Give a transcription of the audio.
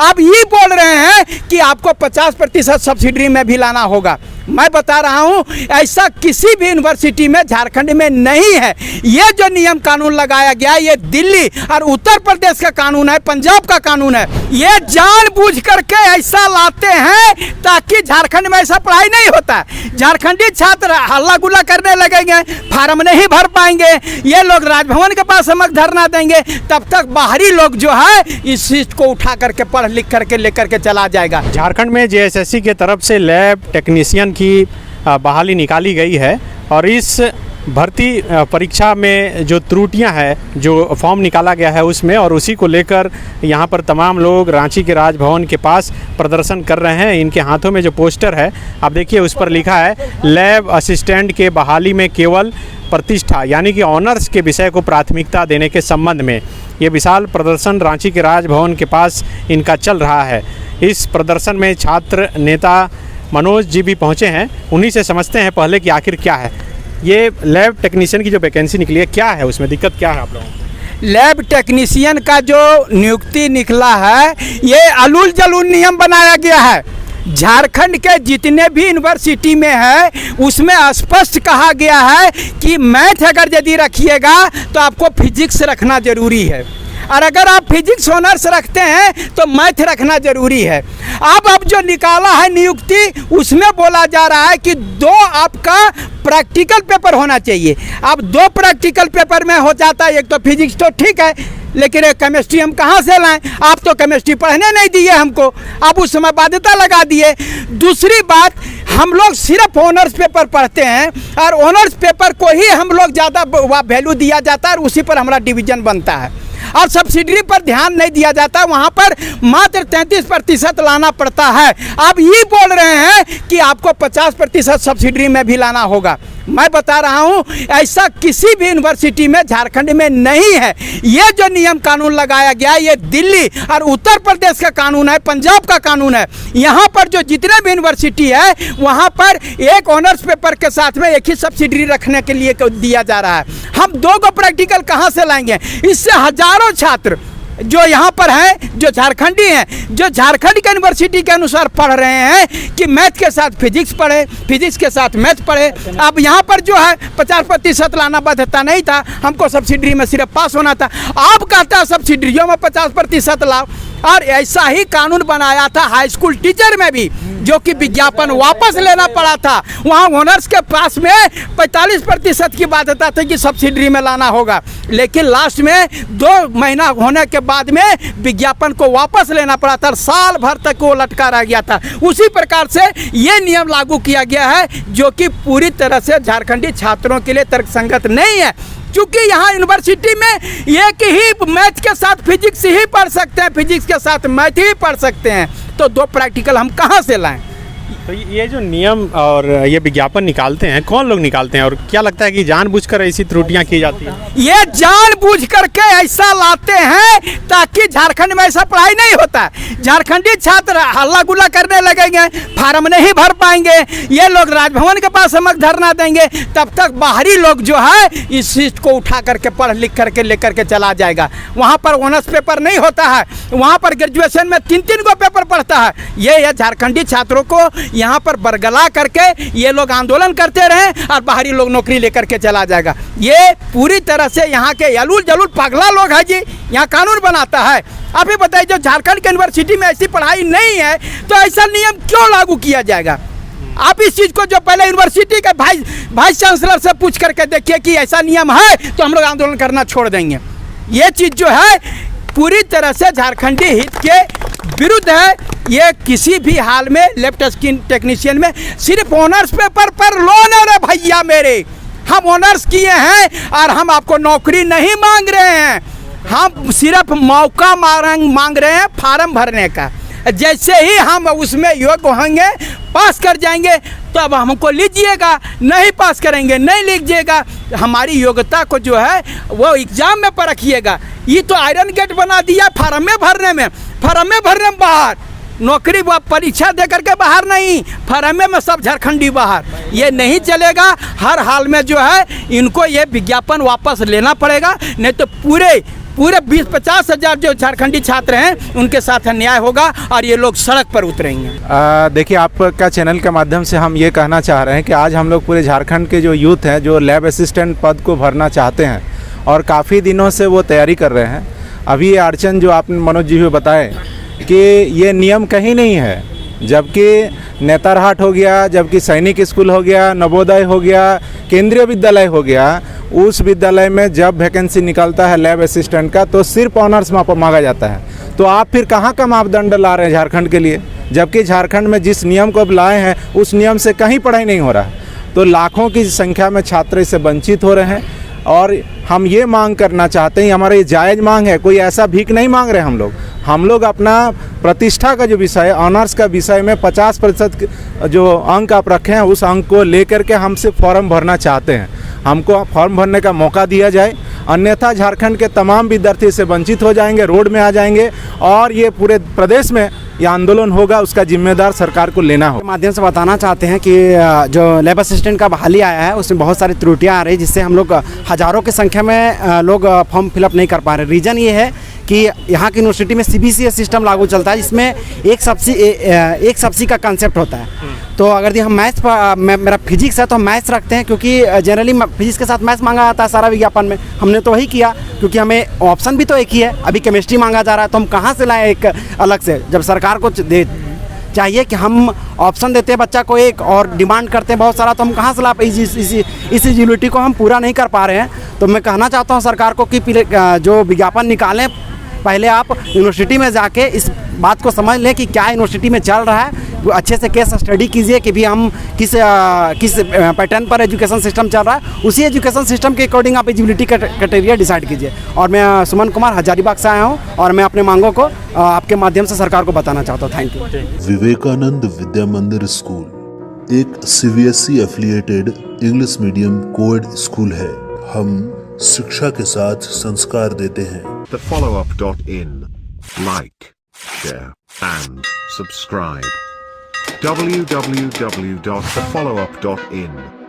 अब ये बोल रहे हैं कि आपको 50% सब्सिडी में भी लाना होगा। मैं बता रहा हूं ऐसा किसी भी यूनिवर्सिटी में झारखंड में नहीं है। ये जो नियम कानून लगाया गया ये दिल्ली और उत्तर प्रदेश का कानून है, पंजाब का कानून है। ये जानबूझ करके ऐसा लाते हैं ताकि झारखंड में ऐसा पढ़ाई नहीं होता। झारखंडी छात्र हल्ला गुल्ला करने लगेंगे, फार्म नहीं भर पाएंगे, ये लोग राजभवन के पास समक्ष धरना देंगे, तब तक बाहरी लोग जो है इस चीज को उठा करके पढ़ लिख करके लेकर के चला जाएगा। झारखंड में जेएसएससी के तरफ से लैब टेक्नीशियन की बहाली निकाली गई है और इस भर्ती परीक्षा में जो त्रुटियां हैं, जो फॉर्म निकाला गया है उसमें, और उसी को लेकर यहां पर तमाम लोग रांची के राजभवन के पास प्रदर्शन कर रहे हैं। इनके हाथों में जो पोस्टर है आप देखिए, उस पर लिखा है लैब असिस्टेंट के बहाली में केवल प्रतिष्ठा, यानी कि ऑनर्स के विषय को प्राथमिकता देने के संबंध में ये विशाल प्रदर्शन रांची के राजभवन के पास इनका चल रहा है। इस प्रदर्शन में छात्र नेता मनोज जी भी पहुंचे हैं, उन्हीं से समझते हैं पहले कि आखिर क्या है ये लैब टेक्नीशियन की जो वैकेंसी निकली है, क्या है उसमें दिक्कत क्या है आप लोगों को? लैब टेक्नीशियन का जो नियुक्ति निकला है ये अलूल जलूल नियम बनाया गया है। झारखंड के जितने भी यूनिवर्सिटी में है उसमें स्पष्ट कहा गया है कि मैथ अगर यदि रखिएगा तो आपको फिजिक्स रखना जरूरी है, और अगर आप फिजिक्स ऑनर्स रखते हैं तो मैथ रखना जरूरी है। अब जो निकाला है नियुक्ति उसमें बोला जा रहा है कि 2 आपका प्रैक्टिकल पेपर होना चाहिए। अब 2 प्रैक्टिकल पेपर में हो जाता है, एक तो फिजिक्स तो ठीक है, लेकिन एक केमिस्ट्री हम कहाँ से लाएं? आप तो केमिस्ट्री पढ़ने नहीं दिए हमको, आप उस समय बाध्यता लगा दिए। दूसरी बात, हम लोग सिर्फ ऑनर्स पेपर पढ़ते हैं और ऑनर्स पेपर को ही हम लोग ज़्यादा वैल्यू दिया जाता है और उसी पर हमारा डिवीजन बनता है, और सब्सिडी पर ध्यान नहीं दिया जाता, वहाँ पर मात्र 33% लाना पड़ता है। अब ये बोल रहे हैं कि आपको 50% सब्सिडी में भी लाना होगा। मैं बता रहा हूँ ऐसा किसी भी यूनिवर्सिटी में झारखंड में नहीं है। ये जो नियम कानून लगाया गया ये दिल्ली और उत्तर प्रदेश का कानून है, पंजाब का कानून है। यहाँ पर जो जितने भी यूनिवर्सिटी है वहाँ पर एक ऑनर्स पेपर के साथ में एक ही सब्सिडी रखने के लिए दिया जा रहा है। हम 2 को प्रैक्टिकल कहाँ से लाएंगे? इससे हजारों छात्र जो यहाँ पर हैं, जो झारखंडी हैं, जो झारखंड के यूनिवर्सिटी के अनुसार पढ़ रहे हैं कि मैथ के साथ फिजिक्स पढ़े, फिजिक्स के साथ मैथ पढ़े। अब यहाँ पर जो है 50% लाना बाध्यता नहीं था, हमको सब्सिडी में सिर्फ पास होना था। आप कहता है सब्सिडियों में 50% लाओ, और ऐसा ही कानून बनाया था हाई स्कूल टीचर में भी, जो कि विज्ञापन वापस लेना पड़ा था। वहाँ ऑनर्स के पास में 45% की बाध्यता थी कि सब्सिडी में लाना होगा, लेकिन लास्ट में 2 महीना होने के बाद में विज्ञापन को वापस लेना पड़ा था, साल भर तक वो लटका रह गया था। उसी प्रकार से ये नियम लागू किया गया है जो कि पूरी तरह से झारखंडी छात्रों के लिए तर्कसंगत नहीं है, क्योंकि यहाँ यूनिवर्सिटी में एक ही मैथ के साथ फिजिक्स ही पढ़ सकते हैं, फिजिक्स के साथ मैथ ही पढ़ सकते हैं, तो 2 प्रैक्टिकल हम कहाँ से लाएं? तो ये जो नियम और ये विज्ञापन निकालते हैं, कौन लोग निकालते हैं और क्या लगता है कि जानबूझकर ऐसी त्रुटियां की जाती हैं? ये जानबूझ करके ऐसा लाते हैं ताकि झारखंड में ऐसा पढ़ाई नहीं होता। झारखंडी छात्र हल्ला गुल्ला करने लगेंगे, फार्म नहीं भर पाएंगे, ये लोग राजभवन के पास समक्ष धरना देंगे, तब तक बाहरी लोग जो है इस चीज को उठा करके पढ़ लिख करके लेकर के चला जाएगा। वहाँ पर ऑनर्स पेपर नहीं होता है, वहाँ पर ग्रेजुएशन में 3-3 को पेपर पढ़ता है। ये झारखंडी छात्रों को यहाँ पर बरगला करके ये लोग आंदोलन करते रहे और बाहरी लोग नौकरी लेकर के चला जाएगा। ये पूरी तरह से यहाँ के अलूल जलूल पगला लोग हैं जी, यहाँ कानून बनाता है। आप ही बताइए, जो झारखंड के यूनिवर्सिटी में ऐसी पढ़ाई नहीं है तो ऐसा नियम क्यों लागू किया जाएगा? आप इस चीज़ को जो पहले यूनिवर्सिटी के वाइस चांसलर से पूछ करके देखिए कि ऐसा नियम है तो हम लोग आंदोलन करना छोड़ देंगे। ये चीज़ जो है पूरी तरह से झारखंडी हित के विरुद्ध है। ये किसी भी हाल में लैब टेक्नीशियन में सिर्फ ऑनर्स पेपर पर लोन है भैया मेरे, हम ऑनर्स किए हैं और हम आपको नौकरी नहीं मांग रहे हैं, हम सिर्फ मौका मांग रहे हैं फार्म भरने का। जैसे ही हम उसमें योग्य होंगे, पास कर जाएंगे तो अब हमको लीजिएगा, नहीं पास करेंगे नहीं लीजिएगा। हमारी योग्यता को जो है वो एग्जाम में परखिएगा। ये तो आयरन गेट बना दिया फार्म में भरने में, फार्म में भरने में बाहर, नौकरी परीक्षा दे करके बाहर नहीं, फार्म में सब झारखंडी बाहर। ये नहीं चलेगा। हर हाल में जो है इनको ये विज्ञापन वापस लेना पड़ेगा, नहीं तो पूरे पूरे 20-50 हज़ार जो झारखंडी छात्र हैं उनके साथ अन्याय होगा और ये लोग सड़क पर उतरेंगे। देखिए, आपका चैनल के माध्यम से हम ये कहना चाह रहे हैं कि आज हम लोग पूरे झारखंड के जो यूथ हैं जो लैब असिस्टेंट पद को भरना चाहते हैं और काफ़ी दिनों से वो तैयारी कर रहे हैं। अभी ये अड़चन जो आपने मनोज जी भी बताए कि ये नियम कहीं नहीं है, जबकि नेतरहाट हो गया, जबकि सैनिक स्कूल हो गया, नवोदय हो गया, केंद्रीय विद्यालय हो गया, उस विद्यालय में जब वैकेंसी निकलता है लैब असिस्टेंट का तो सिर्फ ऑनर्स मांगा जाता है। तो आप फिर कहाँ का मापदंड ला रहे हैं झारखंड के लिए, जबकि झारखंड में जिस नियम को अब लाए हैं उस नियम से कहीं पढ़ाई नहीं हो रहा है। तो लाखों की संख्या में छात्र इससे वंचित हो रहे हैं और हम ये मांग करना चाहते हैं, हमारा ये जायज़ मांग है, कोई ऐसा भीख नहीं मांग रहे हम लोग अपना प्रतिष्ठा का जो विषय है, ऑनर्स का विषय में 50% जो अंक आप रखे हैं उस अंक को लेकर के हमसे फॉर्म भरना चाहते हैं। हमको फॉर्म भरने का मौका दिया जाए, अन्यथा झारखंड के तमाम विद्यार्थी से वंचित हो जाएंगे, रोड में आ जाएंगे और ये पूरे प्रदेश में यह आंदोलन होगा, उसका जिम्मेदार सरकार को लेना होगा। माध्यम से बताना चाहते हैं कि जो लैब असिस्टेंट का बहाली आया है उसमें बहुत सारी त्रुटियां आ रही, जिससे हम लोग हज़ारों की संख्या में लोग फॉर्म फिलअप नहीं कर पा रहे। रीज़न ये है कि यहाँ की यूनिवर्सिटी में CBSE सिस्टम लागू चलता है, जिसमें एक सब्सिडी का कंसेप्ट होता है। तो अगर हम मैथ्स मेरा फिजिक्स है तो हम मैथ्स रखते हैं, क्योंकि जनरली फिजिक्स के साथ मैथ्स मांगा जाता है सारा विज्ञापन में। हमने तो वही किया, क्योंकि हमें ऑप्शन भी तो एक ही है। अभी केमिस्ट्री मांगा जा रहा है तो हम कहाँ से लाएं एक अलग से, जब सरकार को चाहिए कि हम ऑप्शन देते हैं बच्चा को एक और डिमांड करते हैं बहुत सारा, तो हम कहाँ से ला इस एलिजिबिलिटी को हम पूरा नहीं कर पा रहे हैं। तो मैं कहना चाहता हूँ सरकार को कि जो विज्ञापन निकालें, पहले आप यूनिवर्सिटी में जाके इस बात को समझ लें कि क्या यूनिवर्सिटी में चल रहा है, अच्छे से केस स्टडी कीजिए कि भी हम किस पैटर्न पर एजुकेशन सिस्टम चल रहा है, उसी एजुकेशन सिस्टम के अकॉर्डिंग आप एलिजिबिलिटी क्राइटेरिया डिसाइड कीजिए। और मैं सुमन कुमार हजारीबाग से आया हूँ और मैं अपने मांगों को आपके माध्यम से सरकार को बताना चाहता हूँ। Thank you. विवेकानंद विद्या मंदिर स्कूल एक CBSE affiliated English medium coed school है। हम शिक्षा के साथ संस्कार देते हैं। thefollowup.in. Like, share and subscribe. www.thefollowup.in